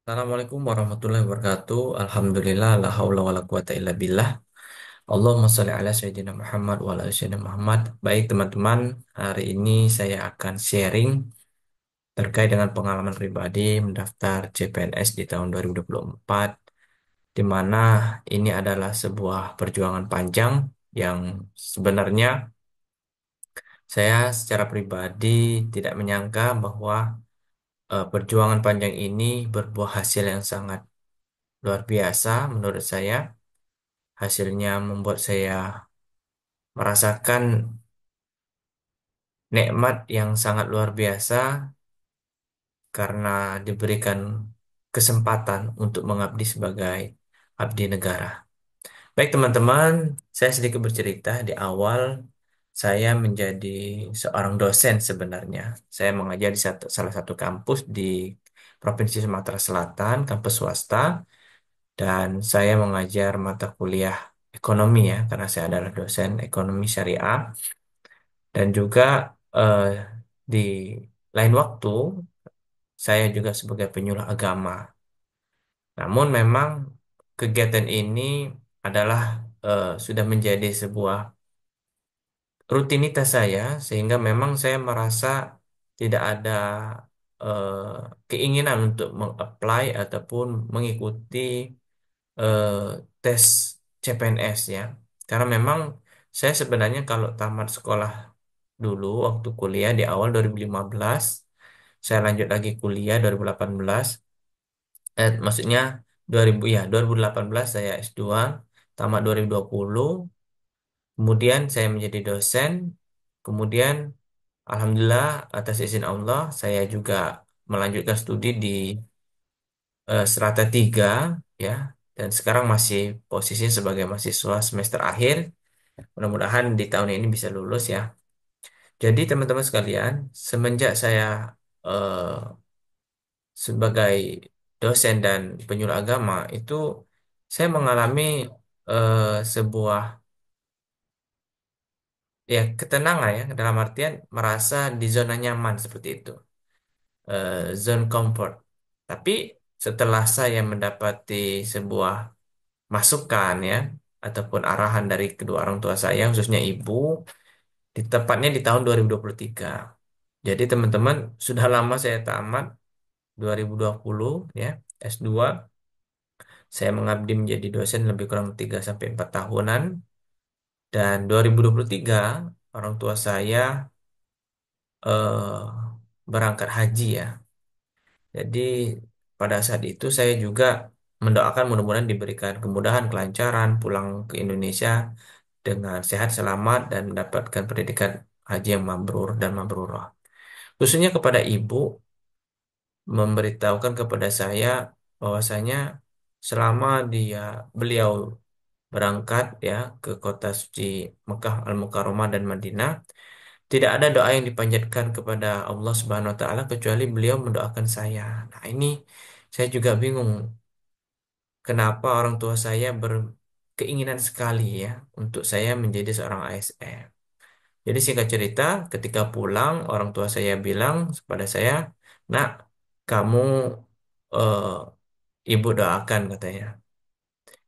Assalamualaikum warahmatullahi wabarakatuh. Alhamdulillah, la haula wala quwata illa billah. Allahumma shalli ala sayyidina Muhammad wa ala ali sayyidina Muhammad. Baik teman-teman, hari ini saya akan sharing terkait dengan pengalaman pribadi mendaftar CPNS di tahun 2024, di mana ini adalah sebuah perjuangan panjang yang sebenarnya saya secara pribadi tidak menyangka bahwa perjuangan panjang ini berbuah hasil yang sangat luar biasa menurut saya. Hasilnya membuat saya merasakan nikmat yang sangat luar biasa karena diberikan kesempatan untuk mengabdi sebagai abdi negara. Baik teman-teman, saya sedikit bercerita di awal. Saya menjadi seorang dosen sebenarnya. Saya mengajar di salah satu kampus di Provinsi Sumatera Selatan, kampus swasta, dan saya mengajar mata kuliah ekonomi ya, karena saya adalah dosen ekonomi syariah. Dan juga eh, di lain waktu saya juga sebagai penyuluh agama. Namun memang kegiatan ini adalah sudah menjadi sebuah rutinitas saya sehingga memang saya merasa tidak ada eh, keinginan untuk meng-apply ataupun mengikuti eh, tes CPNS ya. Karena memang saya sebenarnya kalau tamat sekolah dulu waktu kuliah di awal 2015, saya lanjut lagi kuliah 2018, maksudnya 2000 ya 2018 saya S2, tamat 2020, kemudian saya menjadi dosen, kemudian alhamdulillah atas izin Allah saya juga melanjutkan studi di Strata 3 ya, dan sekarang masih posisi sebagai mahasiswa semester akhir. Mudah-mudahan di tahun ini bisa lulus ya. Jadi teman-teman sekalian, semenjak saya eh, sebagai dosen dan penyuluh agama itu saya mengalami eh, sebuah ya ketenangan ya, dalam artian merasa di zona nyaman seperti itu, zone comfort. Tapi setelah saya mendapati sebuah masukan ya ataupun arahan dari kedua orang tua saya khususnya ibu, tepatnya di tahun 2023. Jadi teman-teman, sudah lama saya tamat 2020 ya, S2. Saya mengabdi menjadi dosen lebih kurang 3 sampai 4 tahunan, dan 2023 orang tua saya eh, berangkat haji ya. Jadi pada saat itu saya juga mendoakan mudah-mudahan diberikan kemudahan, kelancaran pulang ke Indonesia dengan sehat selamat dan mendapatkan pendidikan haji yang mabrur dan mabrurah. Khususnya kepada ibu, memberitahukan kepada saya bahwasanya selama beliau berangkat ya ke kota suci Mekah Al-Mukarramah dan Madinah, tidak ada doa yang dipanjatkan kepada Allah Subhanahu wa taala kecuali beliau mendoakan saya. Nah, ini saya juga bingung kenapa orang tua saya berkeinginan sekali ya untuk saya menjadi seorang ASN. Jadi singkat cerita, ketika pulang orang tua saya bilang kepada saya, "Nak, kamu eh, ibu doakan," katanya.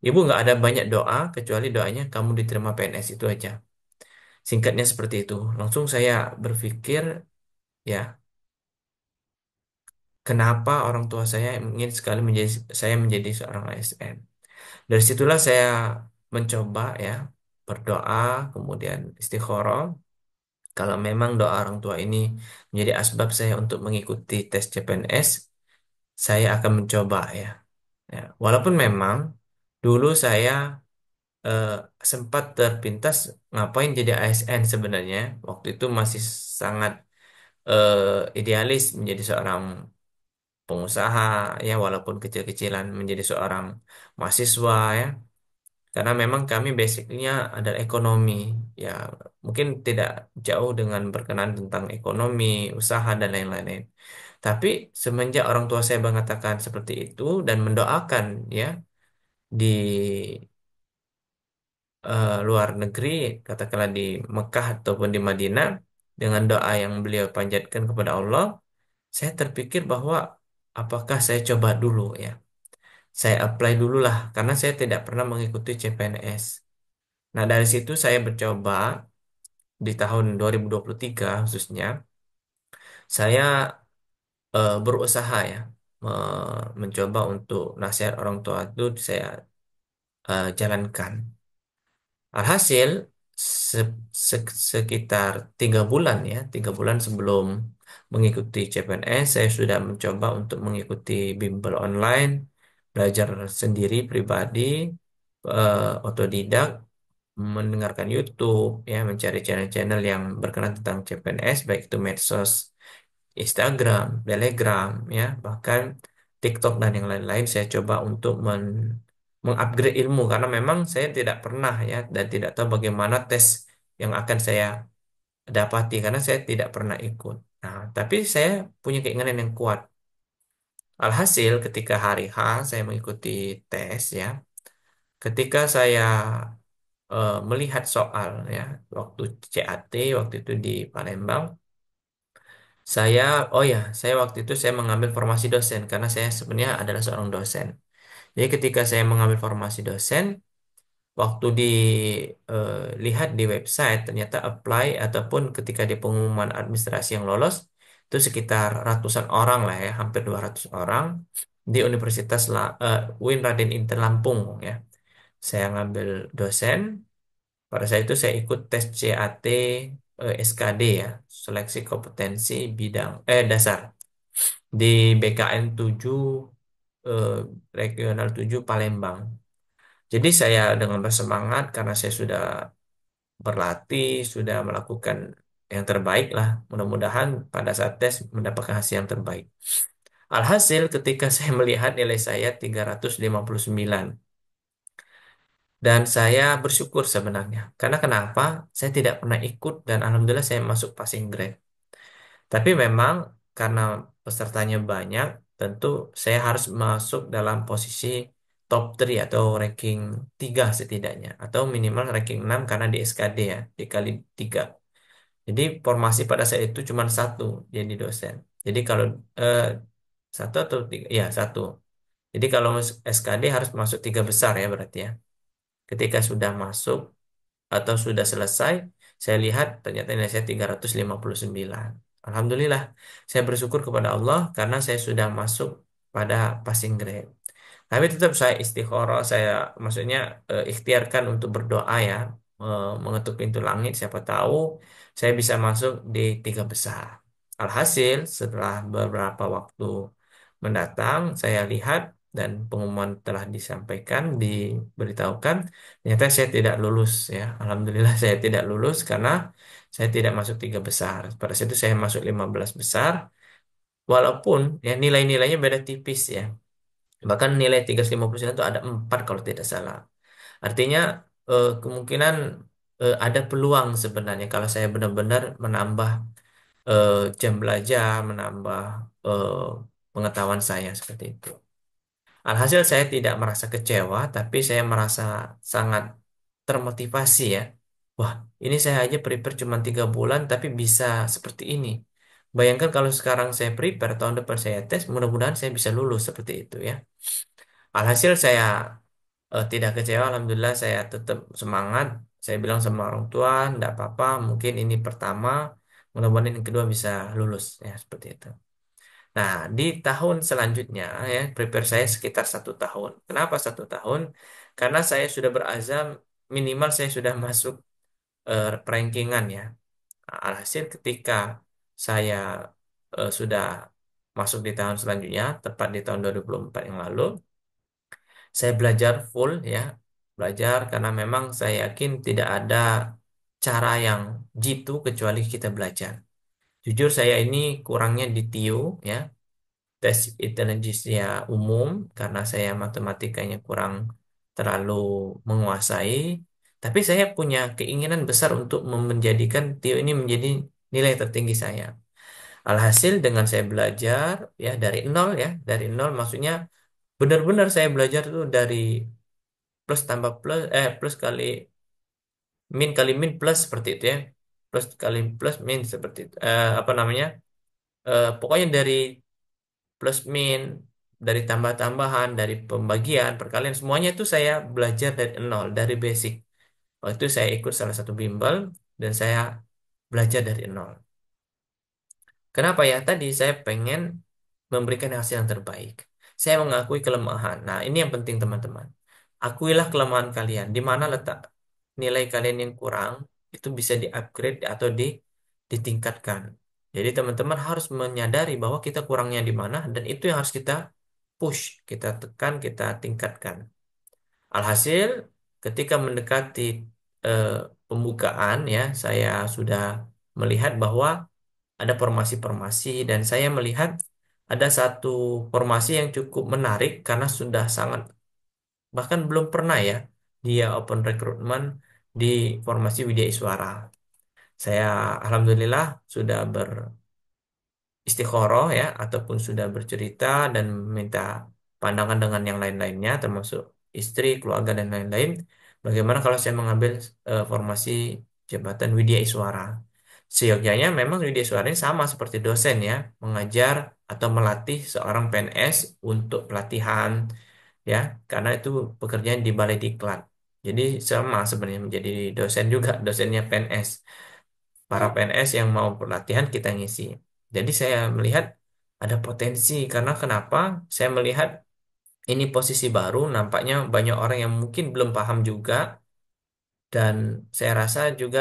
Ibu nggak ada banyak doa kecuali doanya kamu diterima PNS itu aja. Singkatnya seperti itu. Langsung saya berpikir, ya, kenapa orang tua saya ingin sekali saya menjadi seorang ASN. Dari situlah saya mencoba ya berdoa, kemudian istikharah. Kalau memang doa orang tua ini menjadi asbab saya untuk mengikuti tes CPNS, saya akan mencoba ya. Ya, walaupun memang dulu saya eh, sempat terpintas ngapain jadi ASN sebenarnya. Waktu itu masih sangat idealis menjadi seorang pengusaha ya, walaupun kecil-kecilan menjadi seorang mahasiswa ya. Karena memang kami basicnya adalah ekonomi ya, mungkin tidak jauh dengan berkenan tentang ekonomi, usaha dan lain-lain. Tapi semenjak orang tua saya mengatakan seperti itu dan mendoakan ya di luar negeri, katakanlah di Mekah ataupun di Madinah, dengan doa yang beliau panjatkan kepada Allah, saya terpikir bahwa apakah saya coba dulu ya. Saya apply dulu lah, karena saya tidak pernah mengikuti CPNS. Nah, dari situ saya mencoba di tahun 2023 khususnya, saya berusaha ya, mencoba untuk nasihat orang tua itu saya jalankan. Alhasil sekitar 3 bulan ya, 3 bulan sebelum mengikuti CPNS, saya sudah mencoba untuk mengikuti bimbel online, belajar sendiri pribadi, otodidak, mendengarkan YouTube, ya, mencari channel-channel yang berkenaan tentang CPNS, baik itu medsos, Instagram, Telegram, ya, bahkan TikTok dan yang lain-lain. Saya coba untuk mengupgrade ilmu karena memang saya tidak pernah ya dan tidak tahu bagaimana tes yang akan saya dapati karena saya tidak pernah ikut. Nah, tapi saya punya keinginan yang kuat. Alhasil ketika hari H saya mengikuti tes ya, ketika saya melihat soal ya waktu CAT waktu itu di Palembang, saya, oh ya, saya waktu itu saya mengambil formasi dosen karena saya sebenarnya adalah seorang dosen. Jadi ketika saya mengambil formasi dosen, waktu dilihat di website ternyata apply ataupun ketika di pengumuman administrasi yang lolos itu sekitar ratusan orang lah ya, hampir 200 orang di Universitas UIN Raden Inten Lampung ya. Saya ngambil dosen, pada saat itu saya ikut tes CAT SKD ya, seleksi kompetensi bidang dasar di BKN 7 eh, Regional 7 Palembang. Jadi saya dengan bersemangat karena saya sudah berlatih, sudah melakukan yang terbaik lah. Mudah-mudahan pada saat tes mendapatkan hasil yang terbaik. Alhasil ketika saya melihat nilai saya 359 dan saya bersyukur sebenarnya. Karena kenapa? Saya tidak pernah ikut dan alhamdulillah saya masuk passing grade. Tapi memang karena pesertanya banyak, tentu saya harus masuk dalam posisi top 3 atau ranking 3 setidaknya. Atau minimal ranking 6 karena di SKD ya, dikali 3. Jadi formasi pada saat itu cuma satu jadi dosen. Jadi kalau eh, satu atau tiga, ya satu. Jadi kalau SKD harus masuk 3 besar ya berarti ya. Ketika sudah masuk atau sudah selesai, saya lihat ternyata nilai saya 359. Alhamdulillah, saya bersyukur kepada Allah karena saya sudah masuk pada passing grade. Tapi tetap saya istikharah, saya maksudnya ikhtiarkan untuk berdoa ya, mengetuk pintu langit, siapa tahu saya bisa masuk di 3 besar. Alhasil, setelah beberapa waktu mendatang, saya lihat dan pengumuman telah disampaikan, diberitahukan, ternyata saya tidak lulus ya. Alhamdulillah saya tidak lulus karena saya tidak masuk 3 besar. Pada saat itu saya masuk 15 besar, walaupun ya nilai-nilainya beda tipis ya. Bahkan nilai 359 itu ada 4 kalau tidak salah. Artinya kemungkinan ada peluang sebenarnya kalau saya benar-benar menambah eh, jam belajar, menambah eh, pengetahuan saya seperti itu. Alhasil saya tidak merasa kecewa, tapi saya merasa sangat termotivasi ya. Wah, ini saya aja prepare cuma 3 bulan, tapi bisa seperti ini. Bayangkan kalau sekarang saya prepare, tahun depan saya tes, mudah-mudahan saya bisa lulus seperti itu ya. Alhasil saya tidak kecewa, alhamdulillah saya tetap semangat. Saya bilang sama orang tua, enggak apa-apa, mungkin ini pertama, mudah-mudahan yang kedua bisa lulus ya seperti itu. Nah, di tahun selanjutnya ya, prepare saya sekitar 1 tahun. Kenapa 1 tahun? Karena saya sudah berazam minimal saya sudah masuk rankingan ya. Nah, alhasil ketika saya sudah masuk di tahun selanjutnya, tepat di tahun 2024 yang lalu, saya belajar full ya, belajar karena memang saya yakin tidak ada cara yang jitu kecuali kita belajar. Jujur saya ini kurangnya di TIO ya, tes intelijensia umum karena saya matematikanya kurang terlalu menguasai, tapi saya punya keinginan besar untuk menjadikan TIO ini menjadi nilai tertinggi saya. Alhasil dengan saya belajar ya dari nol ya, dari nol maksudnya benar-benar saya belajar tuh dari plus tambah plus plus kali min kali min plus seperti itu ya. Plus kali plus min seperti itu. Apa namanya? Pokoknya dari plus min, dari tambah-tambahan, dari pembagian, perkalian, semuanya itu saya belajar dari nol, dari basic. Waktu itu saya ikut salah satu bimbel dan saya belajar dari nol. Kenapa ya? Tadi saya pengen memberikan hasil yang terbaik. Saya mengakui kelemahan. Nah, ini yang penting teman-teman. Akuilah kelemahan kalian. Di mana letak nilai kalian yang kurang, itu bisa di-upgrade atau ditingkatkan. Jadi teman-teman harus menyadari bahwa kita kurangnya di mana dan itu yang harus kita push, kita tekan, kita tingkatkan. Alhasil, ketika mendekati eh, pembukaan ya, saya sudah melihat bahwa ada formasi-formasi dan saya melihat ada satu formasi yang cukup menarik karena sudah sangat bahkan belum pernah ya dia open recruitment di formasi Widya Iswara. Saya alhamdulillah sudah istikharah ya ataupun sudah bercerita dan minta pandangan dengan yang lain-lainnya termasuk istri, keluarga dan lain-lain. Bagaimana kalau saya mengambil formasi jabatan Widya Iswara? Seyogyanya memang Widya Iswara ini sama seperti dosen ya, mengajar atau melatih seorang PNS untuk pelatihan ya, karena itu pekerjaan di Balai Diklat. Jadi sama sebenarnya menjadi dosen juga, dosennya PNS, para PNS yang mau pelatihan kita ngisi. Jadi saya melihat ada potensi karena kenapa? Saya melihat ini posisi baru, nampaknya banyak orang yang mungkin belum paham juga dan saya rasa juga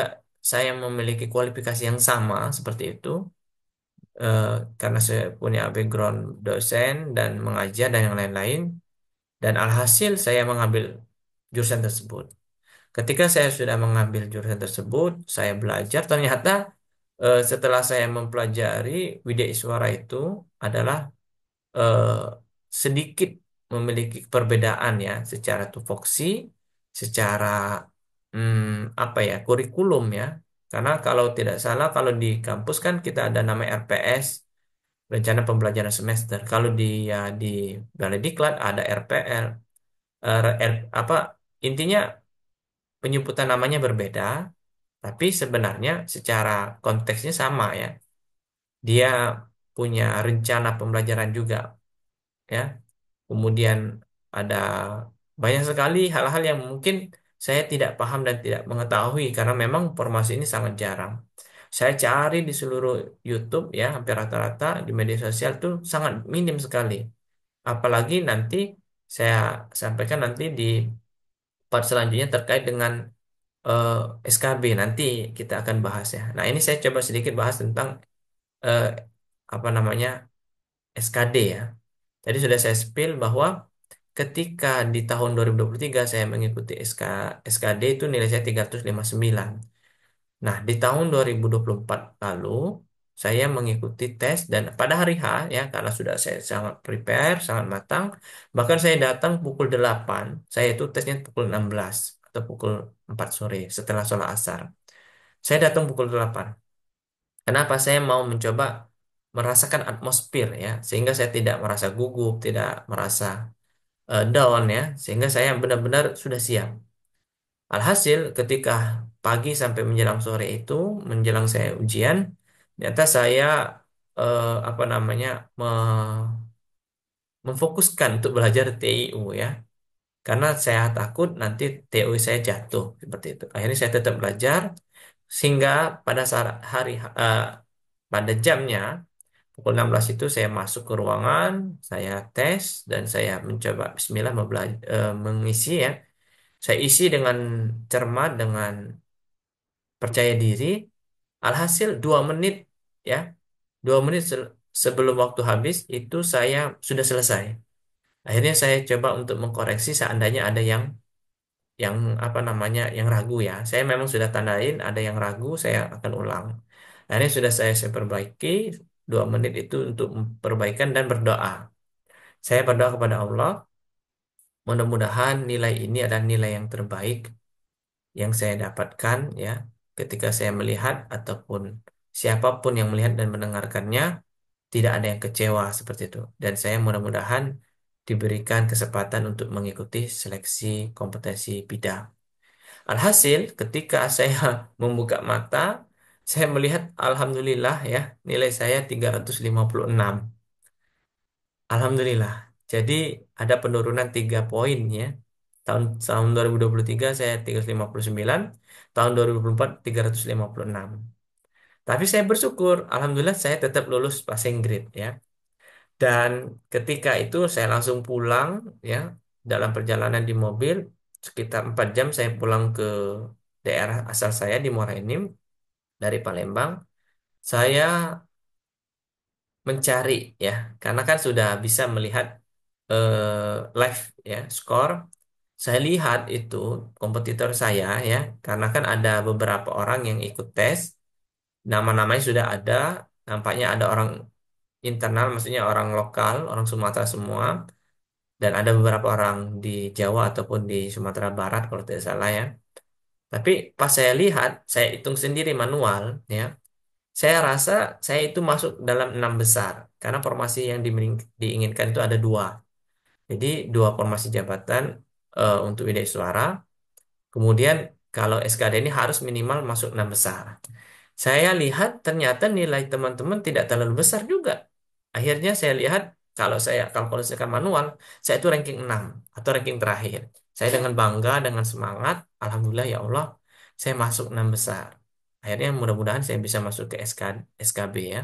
saya memiliki kualifikasi yang sama seperti itu eh, karena saya punya background dosen dan mengajar dan yang lain-lain dan alhasil saya mengambil jurusan tersebut. Ketika saya sudah mengambil jurusan tersebut, saya belajar ternyata setelah saya mempelajari Widya Iswara itu adalah eh, sedikit memiliki perbedaan ya secara tupoksi, secara apa ya kurikulum ya. Karena kalau tidak salah kalau di kampus kan kita ada nama RPS, rencana pembelajaran semester. Kalau di Balai Diklat ada RPL, apa intinya penyebutan namanya berbeda, tapi sebenarnya secara konteksnya sama ya. Dia punya rencana pembelajaran juga ya. Kemudian ada banyak sekali hal-hal yang mungkin saya tidak paham dan tidak mengetahui karena memang formasi ini sangat jarang. Saya cari di seluruh YouTube ya, hampir rata-rata di media sosial tuh sangat minim sekali. Apalagi nanti saya sampaikan nanti di part selanjutnya terkait dengan eh, SKB nanti kita akan bahas ya. Nah, ini saya coba sedikit bahas tentang eh, apa namanya SKD ya. Tadi sudah saya spill bahwa ketika di tahun 2023 saya mengikuti SKD itu nilai saya 359. Nah, di tahun 2024 lalu saya mengikuti tes dan pada hari H ya karena sudah saya sangat prepare, sangat matang, bahkan saya datang pukul 8, saya itu tesnya pukul 16 atau pukul 4 sore setelah sholat asar. Saya datang pukul 8. Kenapa? Saya mau mencoba merasakan atmosfer ya, sehingga saya tidak merasa gugup, tidak merasa down ya, sehingga saya benar-benar sudah siap. Alhasil ketika pagi sampai menjelang sore itu, menjelang saya ujian, ternyata saya apa namanya memfokuskan untuk belajar TIU ya, karena saya takut nanti TIU saya jatuh seperti itu. Akhirnya saya tetap belajar sehingga pada saat pada jamnya pukul 16 itu saya masuk ke ruangan, saya tes dan saya mencoba Bismillah mengisi ya. Saya isi dengan cermat, dengan percaya diri. Alhasil 2 menit ya, 2 menit sebelum waktu habis itu saya sudah selesai. Akhirnya saya coba untuk mengkoreksi seandainya ada yang apa namanya yang ragu ya. Saya memang sudah tandain ada yang ragu, saya akan ulang. Akhirnya sudah saya perbaiki 2 menit itu untuk perbaikan dan berdoa. Saya berdoa kepada Allah, mudah-mudahan nilai ini adalah nilai yang terbaik yang saya dapatkan ya ketika saya melihat ataupun siapapun yang melihat dan mendengarkannya tidak ada yang kecewa seperti itu dan saya mudah-mudahan diberikan kesempatan untuk mengikuti seleksi kompetensi bidang. Alhasil ketika saya membuka mata saya melihat alhamdulillah ya nilai saya 356. Alhamdulillah. Jadi ada penurunan 3 poin ya. Tahun 2023 saya 359, tahun 2024 356. Tapi saya bersyukur, alhamdulillah saya tetap lulus passing grade ya. Dan ketika itu saya langsung pulang ya, dalam perjalanan di mobil sekitar 4 jam saya pulang ke daerah asal saya di Muara Enim dari Palembang. Saya mencari ya, karena kan sudah bisa melihat live ya skor. Saya lihat itu kompetitor saya ya, karena kan ada beberapa orang yang ikut tes, nama-namanya sudah ada, nampaknya ada orang internal, maksudnya orang lokal, orang Sumatera semua, dan ada beberapa orang di Jawa ataupun di Sumatera Barat kalau tidak salah ya. Tapi pas saya lihat, saya hitung sendiri manual ya, saya rasa saya itu masuk dalam 6 besar karena formasi yang diinginkan itu ada dua. Jadi dua formasi jabatan untuk Widya Suara. Kemudian kalau SKD ini harus minimal masuk 6 besar. Saya lihat ternyata nilai teman-teman tidak terlalu besar juga. Akhirnya saya lihat kalau saya kalkulasikan manual, saya itu ranking 6 atau ranking terakhir. Saya dengan bangga, dengan semangat, Alhamdulillah ya Allah, saya masuk 6 besar. Akhirnya mudah-mudahan saya bisa masuk ke SKB ya.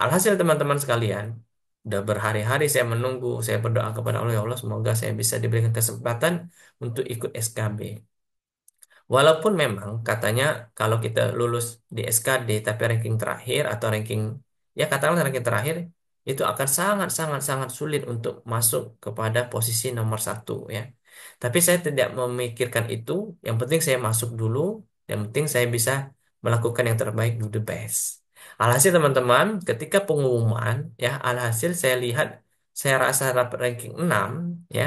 Alhasil teman-teman sekalian, udah berhari-hari saya menunggu, saya berdoa kepada Allah, ya Allah, semoga saya bisa diberikan kesempatan untuk ikut SKB. Walaupun memang katanya kalau kita lulus di SKD tapi ranking terakhir atau ranking, ya katakanlah ranking terakhir, itu akan sangat sulit untuk masuk kepada posisi nomor satu ya. Tapi saya tidak memikirkan itu. Yang penting saya masuk dulu. Yang penting saya bisa melakukan yang terbaik, do the best. Alhasil teman-teman, ketika pengumuman ya, alhasil saya lihat, saya rasa dapat ranking 6 ya,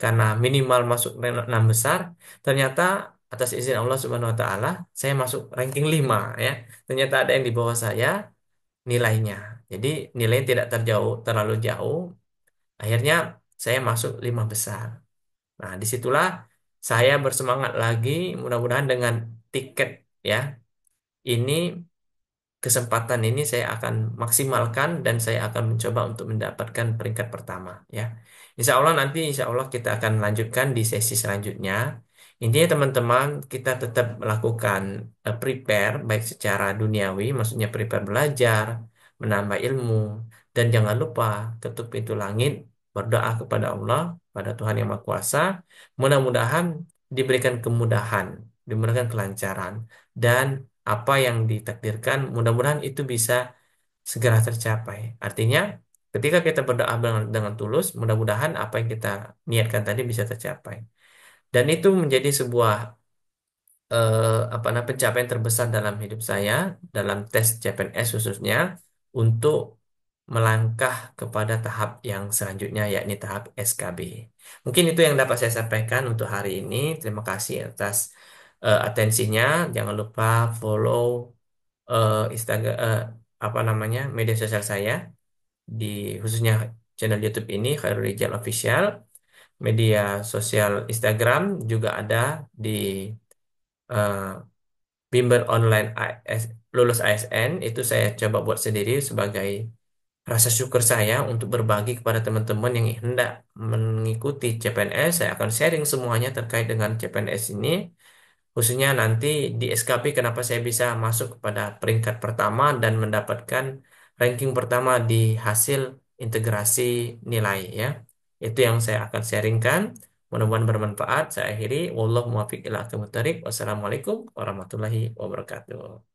karena minimal masuk 6 besar, ternyata atas izin Allah Subhanahu wa taala saya masuk ranking 5 ya. Ternyata ada yang di bawah saya nilainya. Jadi nilainya tidak terlalu jauh. Akhirnya saya masuk 5 besar. Nah, disitulah saya bersemangat lagi, mudah-mudahan dengan tiket ya ini, kesempatan ini saya akan maksimalkan dan saya akan mencoba untuk mendapatkan peringkat pertama ya. Insya Allah kita akan lanjutkan di sesi selanjutnya. Intinya teman-teman kita tetap melakukan prepare baik secara duniawi, maksudnya prepare belajar, menambah ilmu, dan jangan lupa ketuk pintu langit, berdoa kepada Allah, pada Tuhan Yang Maha Kuasa, mudah-mudahan diberikan kemudahan, diberikan kelancaran, dan apa yang ditakdirkan, mudah-mudahan itu bisa segera tercapai. Artinya, ketika kita berdoa dengan tulus, mudah-mudahan apa yang kita niatkan tadi bisa tercapai. Dan itu menjadi sebuah apa namanya pencapaian terbesar dalam hidup saya, dalam tes CPNS khususnya, untuk melangkah kepada tahap yang selanjutnya, yakni tahap SKB. Mungkin itu yang dapat saya sampaikan untuk hari ini. Terima kasih atas atensinya. Jangan lupa follow Instagram, apa namanya, media sosial saya, di khususnya channel YouTube ini Khairul Rijal Official. Media sosial Instagram juga ada di eh, Bimber Online lulus ASN. Itu saya coba buat sendiri sebagai rasa syukur saya untuk berbagi kepada teman-teman yang hendak mengikuti CPNS. Saya akan sharing semuanya terkait dengan CPNS ini. Khususnya nanti di SKP kenapa saya bisa masuk kepada peringkat pertama dan mendapatkan ranking pertama di hasil integrasi nilai ya. Itu yang saya akan sharingkan. Mudah-mudahan bermanfaat. Saya akhiri. Wallahu muwaffiq ila aqwamit thoriq. Wassalamualaikum warahmatullahi wabarakatuh.